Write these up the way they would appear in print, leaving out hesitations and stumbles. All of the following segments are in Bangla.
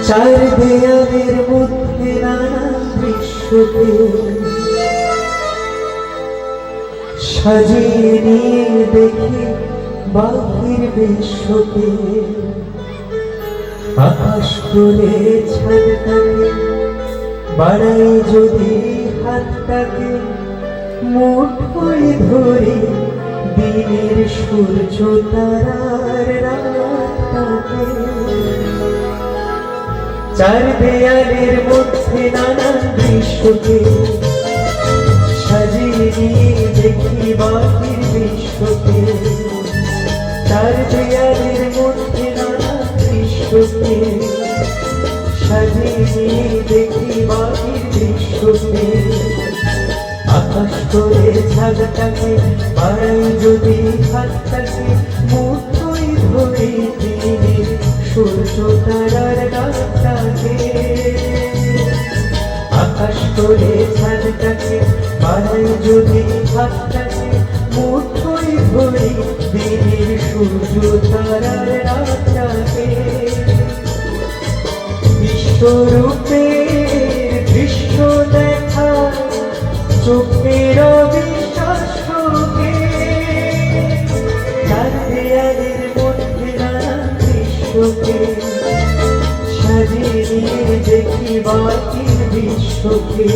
চার দেয়ালের মধ্যে নানা দৃশ্যকে সাজিয়ে নিয়ে দেখি বাহির বিশ্বকে। আকাশ করে ছাদটাকে বাড়াই যদি হাতটাকে, মুঠোয় ধরে দিনের সূর্য তারার রাতটাকে। চার দেয়ালের মধ্যে নানান দৃশ্যকে সাজিয়ে নিয়ে দেখি বাহির বিশ্বকে। চার দেয়ালের মধ্যে নানান দৃশ্যকে সাজিয়ে নিয়ে দেখি বাহির বিশ্বকে। আকাশ করে ছাদটাকে বাড়াই যদি হাতটাকে, মুঠোয় ধরে দিনের সূর্য তারার রাতটাকে। আকাশ করে ছাদটাকে বাড়াই যদি হাতটাকে, মুঠোয় ধরে দিনের সূর্য তারার রাতটাকে। বিশ্বরূপের দৃশ্য দেখা চোখের অবিশ্বাসকে। চার দেয়ালের মধ্যে নানা দৃশ্যকে সাজিয়ে নিয়ে দেখি বাহির বিশ্বকে।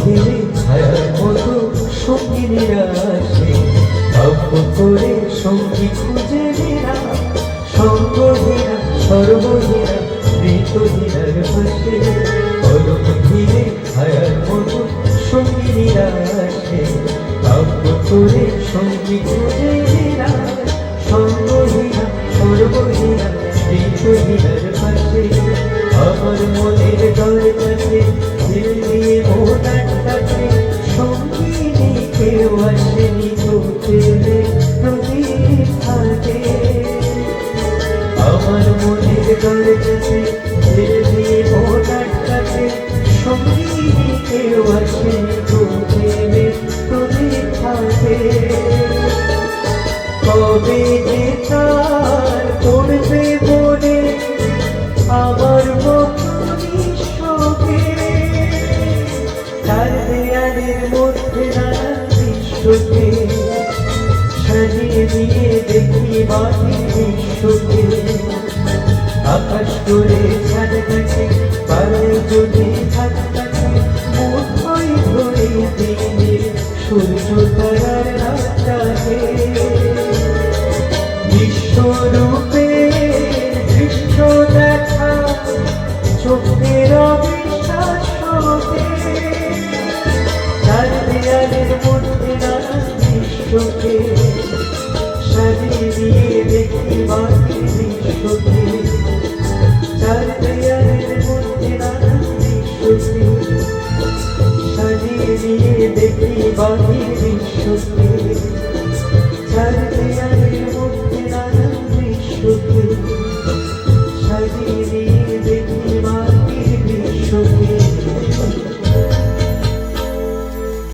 ঘিরে ছায়ার মতো সঙ্গিনীরা আসে, ভাব্য করে সঙ্গী খুঁজে নেরা। সঙ্গহীনা সর্বহীনা মৃতহীনার ভাসে, অলক ঘিরে ছায়ার মতো সঙ্গিনীরা আসে, ভাব্য করে সঙ্গী খুঁজে নেরা। সঙ্গহীনা সর্বহীনা মৃতহীনার ভাসে, আমার মনের দরজাতে দিল দিয়ে মোটাটাকে সঙ্গিনী কেউ আসেনি তো পেলে প্রদীপ হাতে। আমার মনের দরজাতে দিল দিয়ে মোটাটাকে সঙ্গিনী কেউ আসেনি তো পেলে প্রদীপ হাতে। কবে যে তার পড়বে মনে আমার বিশ্বকে। চার দেয়ালের মধ্যে নানা দৃশ্যকে সাজিয়ে দিয়ে দেখি বাহির বিশ্বকে। আকাশ করে ছাদটাকে বাড়াই যদি হাতটাকে, মুঠোয় ধরে দিনের সূর্য তারার রাতটাকে। বিশ্বরূপের দৃশ্য দেখা চোখের অবিশ্বাসকে। চার দেয়ালের মধ্যে নানা দৃশ্যকে সাজিয়ে দিয়ে দেখি বাহির বিশ্বকে। চার দেয়ালের মধ্যে নানা দৃশ্যকে সাজিয়ে দিয়ে দেখি বাহির বিশ্বকে।